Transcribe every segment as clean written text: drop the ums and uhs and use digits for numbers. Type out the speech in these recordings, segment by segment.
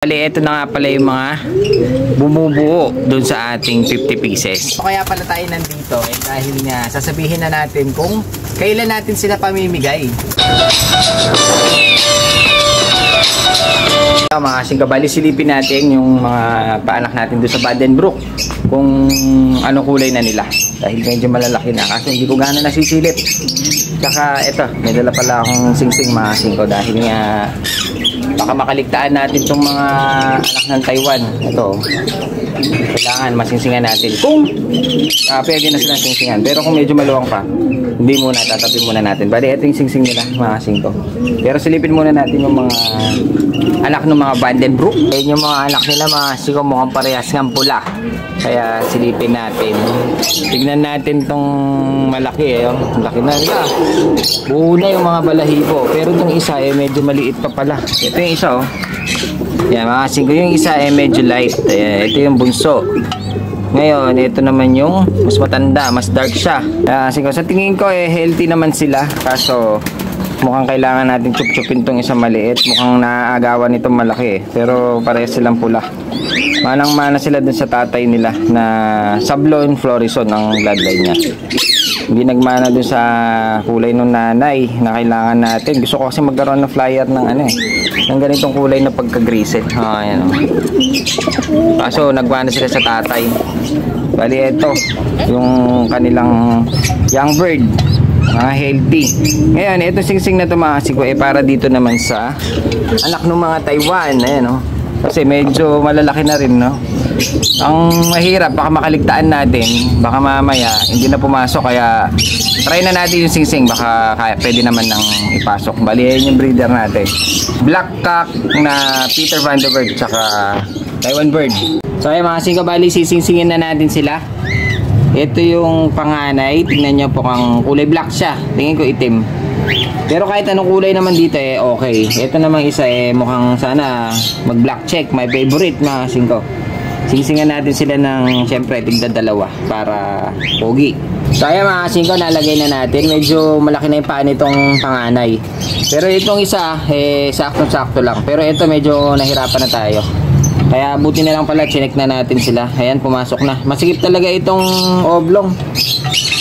Bali, ito na nga pala yung mga bumubuo dun sa ating 50 pieces. So, kaya pala tayo nandito dahil nga sasabihin na natin kung kailan natin sila pamimigay. Mga kasing kabali, silipin natin yung mga paanak natin doon sa Badenbroek kung ano kulay na nila dahil medyo malalaki na kasi hindi ko gano'n nasisilip. Tsaka ito, may dala pala akong singsing mga kasing ko dahil nga baka makaligtaan natin itong mga anak ng Taiwan. Ito, kailangan masingsingan natin kung pwede na silang singsingan. Pero kung medyo maluwang pa, hindi muna, tatapin muna natin. Bali, ito yung singsing nila, mga kasing ko. Pero silipin muna natin yung mga anak ng mga Badenbroek. Ayan yung mga anak nila, mga kasing ko, mukhang parehas ng pula. Kaya silipin natin. Tignan natin tong malaki eh. Laki na nila. Buo na yung mga balahibo. Pero itong isa eh medyo maliit pa pala. Ito yung isa oh. Yan mga kasing ko. Yung isa eh medyo light. Ito yung bunso. Ngayon, ito naman yung mas matanda. Mas dark siya. Kasing ko, sa tingin ko eh healthy naman sila. Kaso mukhang kailangan natin chup-chupin tong isang maliit. Mukhang naaagawan itong malaki eh. Pero parehas silang pula. Manang-mana sila dun sa tatay nila na Sablon Florison ang bloodline niya. Hindi nagmana dun sa kulay ng nanay na kailangan natin. Gusto ko kasi magkaroon ng flyer ng ano eh, ng ganitong kulay na pagka-grisel. Ayan oh. Kaso nagmana sila sa tatay. Bali ito, yung kanilang young bird. Mga healthy. Ngayon, ito singsing na ito mga kasing ko eh para dito naman sa anak ng mga Taiwan. Ayan oh. Kasi medyo malalaki na rin, no? Ang mahirap, baka makaligtaan natin, baka mamaya hindi na pumasok, kaya try na natin yung singsing, baka pwede naman nang ipasok. Bali, yan yung breeder natin. Black cock na Peter Van der Berg, tsaka Taiwan bird. So, ay mga kasing kabali, sisingsingin na natin sila. Ito yung panganay, tingnan nyo po kung kulay black siya, tingin ko itim. Pero kahit anong kulay naman dito eh okay. Ito namang isa eh mukhang sana mag black check, my favorite mga kasing ko. Singsingan natin sila ng syempre tigda dalawa para pogi. So ayan mga kasing ko, nalagay na natin. Medyo malaki na yung paa nitong panganay. Pero itong isa eh sakto-sakto lang. Pero ito medyo nahirapan na tayo. Kaya buti na lang pala chinek na natin sila. Ayan, pumasok na. Masikip talaga itong oblong.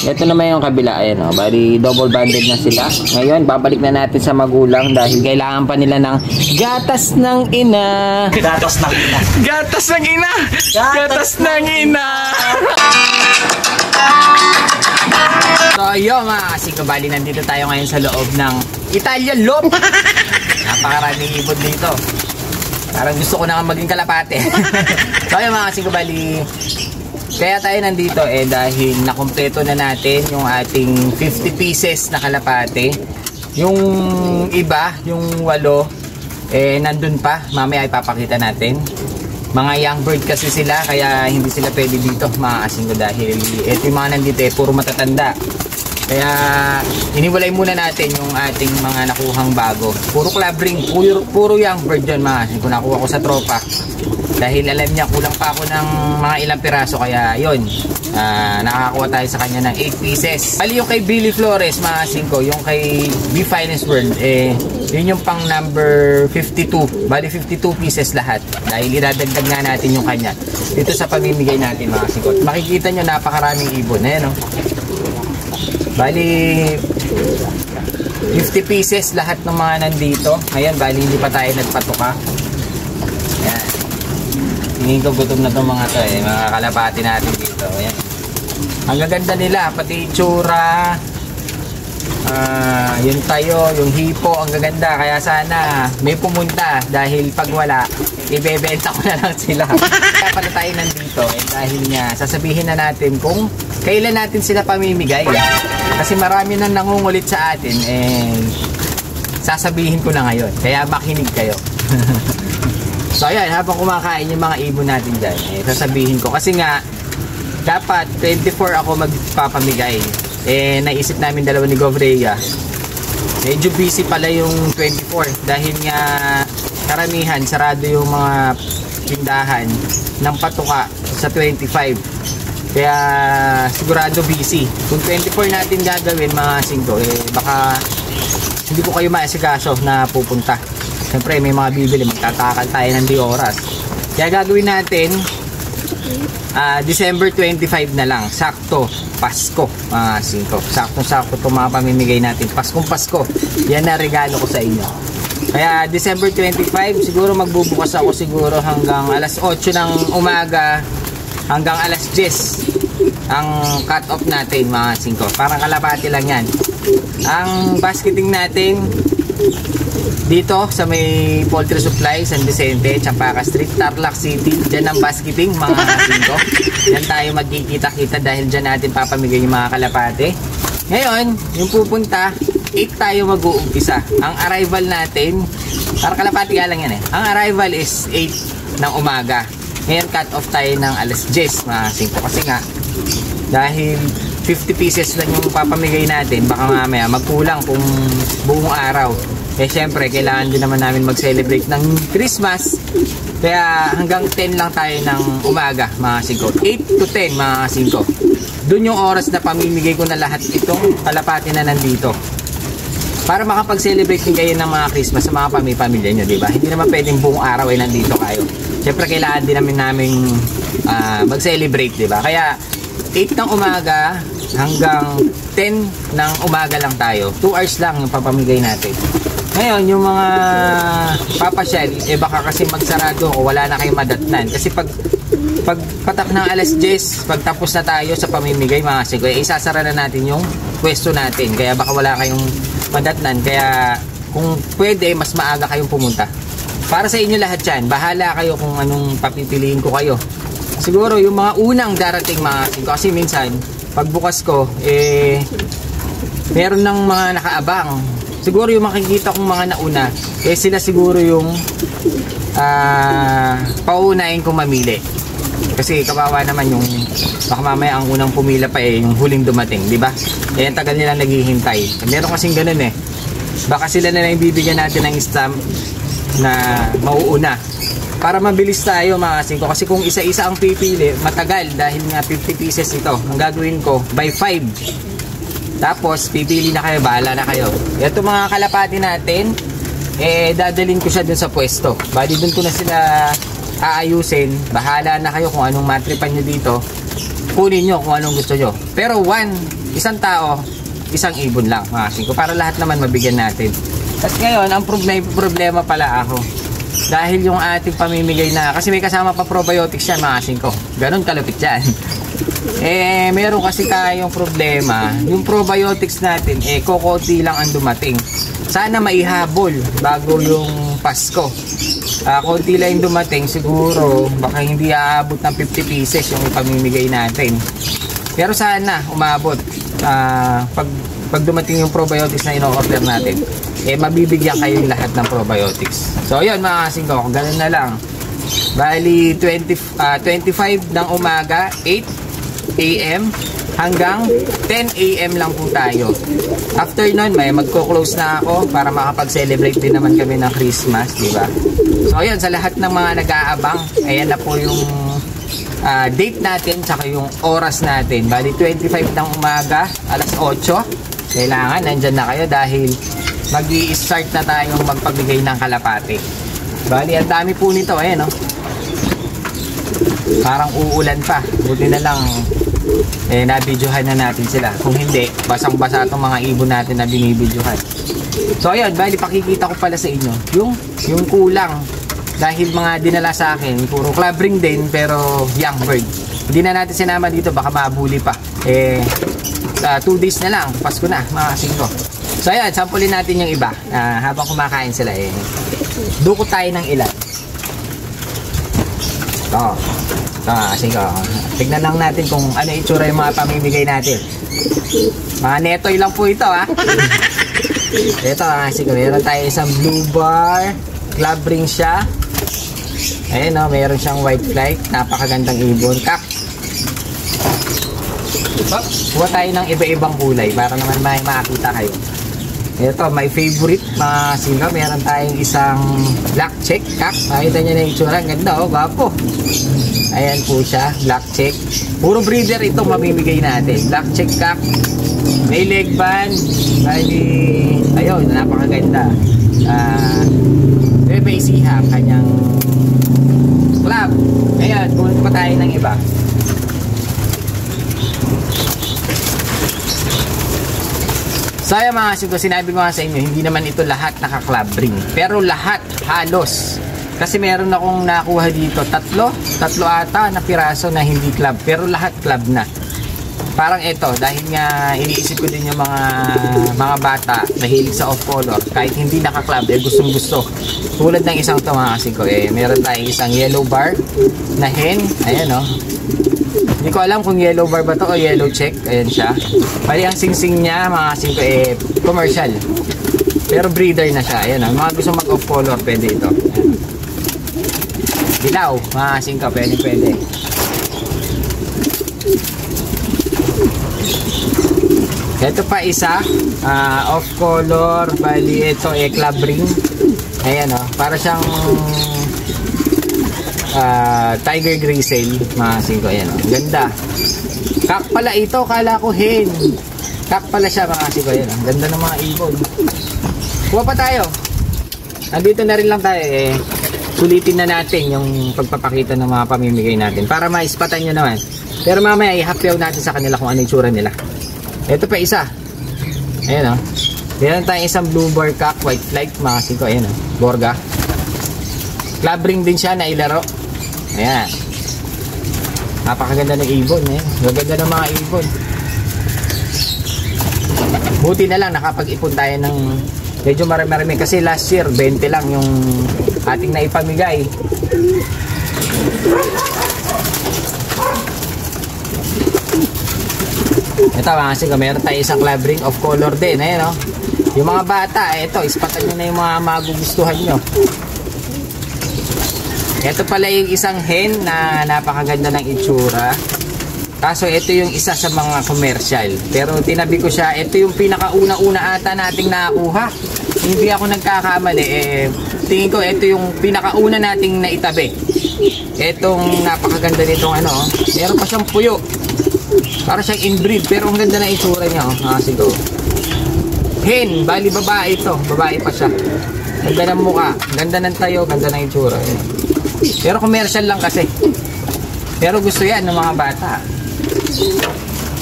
Ito naman yung kabila. Ayan o, bali double banded na sila. Ngayon, babalik na natin sa magulang dahil kailangan pa nila ng gatas ng ina. Gatas ng ina. Gatas ng ina. Gatas ng ina. So yun mga kasing kabali, nandito tayo ngayon sa loob ng Italian Loop. Napakaraming ibon dito. Parang gusto ko na maging kalapate. So yun mga kasing kabali, kaya tayo nandito eh dahil nakumpleto na natin yung ating 50 pieces na kalapate. Yung iba, yung 8 eh nandun pa, mamaya ipapakita natin. Mga young bird kasi sila, kaya hindi sila pwede dito mga kasing ko dahil ito yung mga nandito eh puro matatanda. Kaya iniwalay muna natin yung ating mga nakuhang bago. Puro club ring, puro young bird dyan mga kasing ko, nakuha ko sa tropa. Dahil alam niya kulang pa ako ng mga ilang piraso, kaya yun, nakakakuha tayo sa kanya ng 8 pieces. Bali yung kay Billy Flores mga kasing ko, yung kay B Finest World eh, yun yung pang number 52. Bali 52 pieces lahat dahil idadagdag nga natin yung kanya dito sa pamimigay natin mga kasing ko. Makikita nyo napakaraming ibon. Ayan o, bali 50 pieces lahat ng mga nandito. Ngayon bali hindi pa tayo nagpatuka. Ayan, tingin ko gutom na itong mga to eh, mga kalapati natin dito. Ayan, ang gaganda nila, pati itsura, yung tayo, yung hipo, ang gaganda. Kaya sana may pumunta dahil pag wala, ibebenta ko na lang sila. Kaya pala tayo nandito eh dahil nga sasabihin na natin kung kailan natin sila pamimigay. Kasi marami nang nangungulit sa atin eh, sasabihin ko na ngayon. Kaya makinig kayo. So ayan, habang kumakain yung mga ibon natin dyan eh, sasabihin ko. Kasi nga dapat 24 ako magpapamigay. Eh naisip namin dalawa ni Govrea, medyo busy pala yung 24 dahil nga karamihan sarado yung mga tindahan ng patuka sa 25. Kaya sigurado busy. Kung 24 natin gagawin mga kasing ko eh, baka hindi ko kayo maasikaso na pupunta. Siyempre may mga bibili, tatakal tayo ng di oras. Kaya gagawin natin December 25 na lang, sakto Pasko mga singko. Sakto itong mga pamimigay natin, Pasko. Yan na regalo ko sa inyo. Kaya December 25 siguro magbubukas ako siguro hanggang alas 8 ng umaga hanggang alas 10 ang cut off natin mga singko. Parang kalapati lang yan. Ang basketing natin dito sa may Poultry Supply, San Vicente, Champaca Street, Tarlac City. Diyan ang basketing mga singko. Diyan tayo magkikita-kita dahil diyan natin papamigay yung mga kalapate. Ngayon, yung pupunta 8 tayo mag-uumpisa. Ang arrival natin, para kalapati nga lang yan eh. Ang arrival is 8 ng umaga. Ngayon cut off tayo ng alas 10 mga singko. Kasi nga, dahil 50 pieces lang yung papamigay natin, baka mamaya magkulang kung buong araw. Eh syempre, kailangan din naman namin mag-celebrate ng Christmas. Kaya hanggang 10 lang tayo ng umaga mga singko. 8 to 10 mga singko. Doon yung oras na pamimigay ko na lahat itong kalapati na nandito. Para makapag-celebrate din kayo ng mga Christmas sa mga pamilya nyo, diba? Hindi naman pwedeng buong araw ay nandito kayo. Syempre, kailangan din namin mag-celebrate, diba? Kaya 8 ng umaga hanggang 10 ng umaga lang tayo. 2 hours lang yung papamigay natin. Ngayon, yung mga papasyal, baka kasi magsarado o wala na kayong madatnan. Kasi pag patak ng alas 10, pag tapos na tayo sa pamimigay mga singko, isasara na natin yung pwesto natin. Kaya baka wala kayong madatnan. Kaya kung pwede, mas maaga kayong pumunta. Para sa inyo lahat yan, bahala kayo kung anong papipiliin ko kayo. Siguro yung mga unang darating mga singko, kasi minsan pagbukas ko meron ng mga nakaabang. Siguro yung makikita kong mga nauna sila siguro yung pauunahin kong mamili. Kasi kawawa naman yung baka mamaya ang unang pumila pa yung huling dumating, di ba? Ang tagal nilang naghihintay. Meron kasing ganun baka sila na lang bibigyan natin ng stamp na mauuna para mabilis tayo mga singko. Kasi kung isa-isa ang pipili, matagal dahil nga 50 pieces ito. Ang gagawin ko, by 5. Tapos, pipili na kayo, bahala na kayo. Ito mga kalapati natin, dadalhin ko siya dun sa pwesto. Bali, dun ko na sila aayusin. Bahala na kayo kung anong matripan nyo dito. Kunin nyo kung anong gusto nyo. Pero isang tao, isang ibon lang mga singko. Para lahat naman mabigyan natin. At ngayon, ang problema pala ako. Dahil yung ating pamimigay na, kasi may kasama pa probiotics yan mga singko. Ganon kalupit yan. Meron kasi tayong problema. Yung probiotics natin, kokonti lang ang dumating. Sana maihabol bago yung Pasko. Konti lang yung dumating, siguro baka hindi aabot ng 50 pieces yung pamimigay natin. Pero sana umabot. Pag dumating yung probiotics na ino-order natin, mabibigyan kayo lahat ng probiotics. So yun mga singko, ganun na lang. Bali 25 ng umaga, 8 AM hanggang 10 AM lang po tayo. After nun, magko-close na ako para makapag-celebrate din naman kami ng Christmas, di ba? So ayun, sa lahat ng mga nag-aabang, ayan na po yung date natin tsaka yung oras natin. Bali 25 ng umaga, alas 8. Kailangan nandyan na kayo dahil mag-i-start na tayong magpabigay ng kalapate. Bali, ang dami po nito, ayan parang uulan pa. Buti na lang nabidyohan na natin sila. Kung hindi, basang-basa itong mga ibon natin na binibidyohan. So ayun, bali pakikita ko pala sa inyo yung kulang. Dahil mga dinala sa akin, puro club ring din pero young bird. Hindi na natin sinama dito, baka mabuli pa. 2 days na lang, Pasko na mga singko. So ayun, sampulin natin yung iba. Habang kumakain sila duko tayo ng ilan. Singko. Tignan lang natin kung ano itsura yung mga pamimigay natin. Mga netoy lang po ito Ito singko, meron tayo isang blue bar. Club ring siya. Ayan meron siyang white flight. Napakagandang ibon. Kak. Kuha tayo ng iba-ibang kulay para naman makakita kayo. Ito, my favorite mga singko. Meron tayong isang black check kak. Makita nyo na yung itsura. Ganda gwapo. Ayan po siya, black check. Puro breeder ito mamimigay natin. Black check kak. May leg band. Bali, ayun, napakaganda. Nueva Ecija ang kanyang club. Ngayon, pumunta pa tayo ng iba. So ayan mga kasiko, sinabi ko nga sa inyo, hindi naman ito lahat naka-club ring. Pero lahat, halos. Kasi meron akong nakuha dito, tatlo ata na piraso na hindi club. Pero lahat club na. Parang ito, dahil nga iniisip ko din yung mga bata mahilig sa off-color. Kahit hindi naka-club, gustong gusto. Tulad ng isang ito mga kasiko, meron tayong isang yellow bar na hen. Ayan o. Hindi ko alam kung yellow bar ba to o yellow check. Ayan siya. Bali ang singsing niya mga kasingko commercial. Pero breeder na siya. Ayan o. Mga gusto mag off color pwede ito. Ayan. Dilaw mga kasingko pwede. Ito pa isa. Off color. Bali ito club ring. Ayan o. Para siyang tiger grizzle mga singko. Ayan o. Ganda. Kak pala ito. Kala ko hen. Kak pala siya mga singko. Ayan o. Ganda ng mga ibon. Kuha pa tayo. Nandito na rin lang tayo sulitin na natin yung pagpapakita ng mga pamimigay natin para maispatan nyo naman. Pero mamaya ihapyaw natin sa kanila kung ano yung tsura nila. Ito pa isa. Ayan o. Meron tayong isang blue bar cock white flight mga singko. Ayan o. Borga. Club ring din siya na ilaro. Ayan. Napakaganda ng ibon Gaganda ng mga ibon. Buti na lang nakapag-ipon tayo ng medyo marami kasi last year 20 lang yung ating naipamigay. Ito mga kasiko, meron tayo isang club ring of color din. Ayan o. Yung mga bata, ito, ispatan nyo na yung mga magugustuhan nyo. Ito pala yung isang hen na napakaganda ng itsura. Kaso ito yung isa sa mga commercial. Pero tinabi ko siya, ito yung pinakauna-una ata nating nakakuha. Hindi ako nagkakamali. Tingin ko ito yung pinakauna nating naitabi. Itong napakaganda nitong meron pa siyang puyo. Para siyang inbreed pero ang ganda ng itsura niya siguro. Hen, bali babae ito. Babae pa siya. Ganda ng mukha, ganda ng tayo, ganda ng itsura. Pero commercial lang kasi. Pero gusto yan ng mga bata.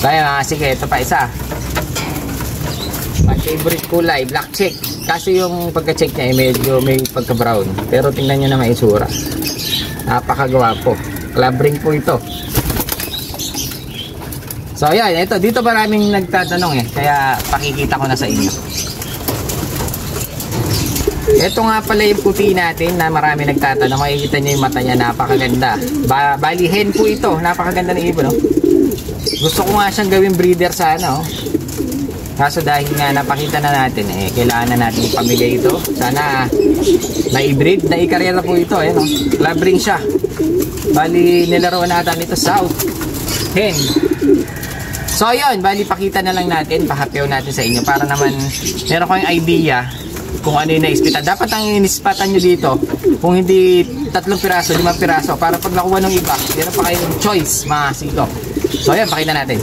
Kaya sige, ito pa isa. My favorite kulay, black check. Kasi yung pagka-check niya medyo may pagka-brown. Pero tingnan nyo naman itsura. Napakagwapo. Club ring po ito. So ayan, ito. Dito maraming nagtatanong kaya pakikita ko na sa inyo. Ito nga pala yung puti natin na marami nagtatanong. Makikita nyo yung mata niya, napakaganda. Bali hen po ito, napakaganda ng ibon. Gusto ko nga siyang gawing breeder sana. Kaso dahil nga napakita na natin, kailangan na natin pamigay ito. Sana na-breed, na-i-karera po ito. Club ring siya. Bali nilaruan natin ito South hen. So yun, bali pakita na lang natin, pahapyaw natin sa inyo para naman meron kayong idea kung ano yung naispita. Dapat ang inispatan nyo dito, kung hindi 3 piraso, 5 piraso, para pag nakuha ng iba, meron pa kayong choice mga siko. So ayan, pakita natin.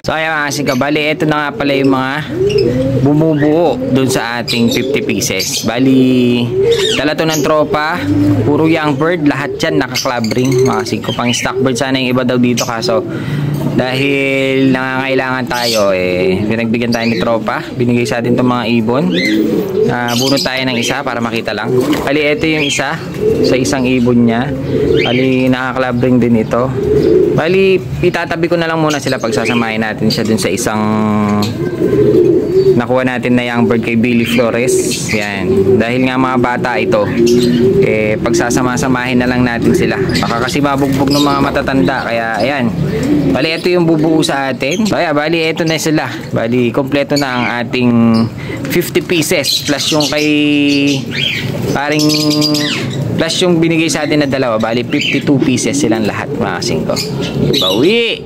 So ayan mga kasing kabali, ito na nga pala yung mga bumubuo dun sa ating 50 pieces. Bali, dala to ng tropa, puro young bird, lahat yan naka-club ring. Mga kasing ko, pang stock bird sana yung iba daw dito, kaso dahil nangangailangan tayo, pinagbigyan tayo ni tropa, binigay sa atin itong mga ibon. Bunot tayo ng isa para makita lang. Bali, ito yung isa sa isang ibon niya. Bali, naka-club ring din ito. Bali, itatabi ko na lang muna sila pagsasamahin natin siya dun sa isang nakuha natin na young bird kay Billy Flores. Yan. Dahil nga mga bata ito, pagsasama-samahin na lang natin sila. Baka kasi mabugbog ng mga matatanda. Kaya, ayan. Bali, ito yung bubuo sa atin. Kaya, bali, ito na sila. Bali, kompleto na ang ating 50 pieces plus yung kay paring plus yung binigay sa atin na dalawa. Bali, 52 pieces silang lahat, mga kasing ko. Bawi!